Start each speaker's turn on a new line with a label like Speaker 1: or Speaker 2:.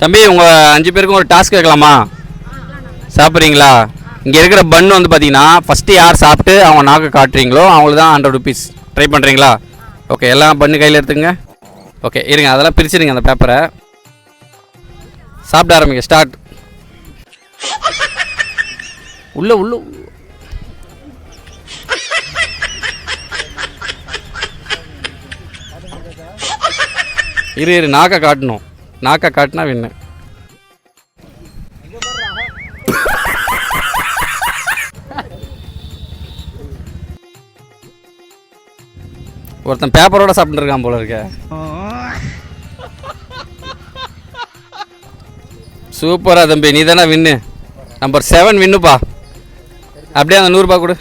Speaker 1: தம்பி உங்கள் 5 பேருக்கும் ஒரு டாஸ்க் கேட்கலாமா? சாப்பிட்றீங்களா? இங்கே இருக்கிற பன் வந்து பார்த்தீங்கன்னா ஃபஸ்ட்டு யார் சாப்பிட்டு அவங்க நாக்கு காட்டுறீங்களோ அவங்களுக்கு தான் 100 ருபீஸ். ட்ரை பண்ணுறீங்களா? ஓகே, எல்லாம் பண்ணு கையில் எடுத்துங்க. ஓகே இருங்க, அதெல்லாம் பிரிச்சுடுங்க அந்த பேப்பரை. சாப்பிட ஆரம்பிங்க. ஸ்டார்ட். உள்ள உள்ள இரு நாக்கை காட்டணும். நாக்கை காட்டினா வின்னு. ஒருத்தன் பேப்பரோட சாப்பிட்டு இருக்கான் போல இருக்க. சூப்பரா தம்பி, நீ தானே வின்னு. நம்பர் 7 வின்னுப்பா. அப்படியே அந்த 100 ரூபாய் கொடு.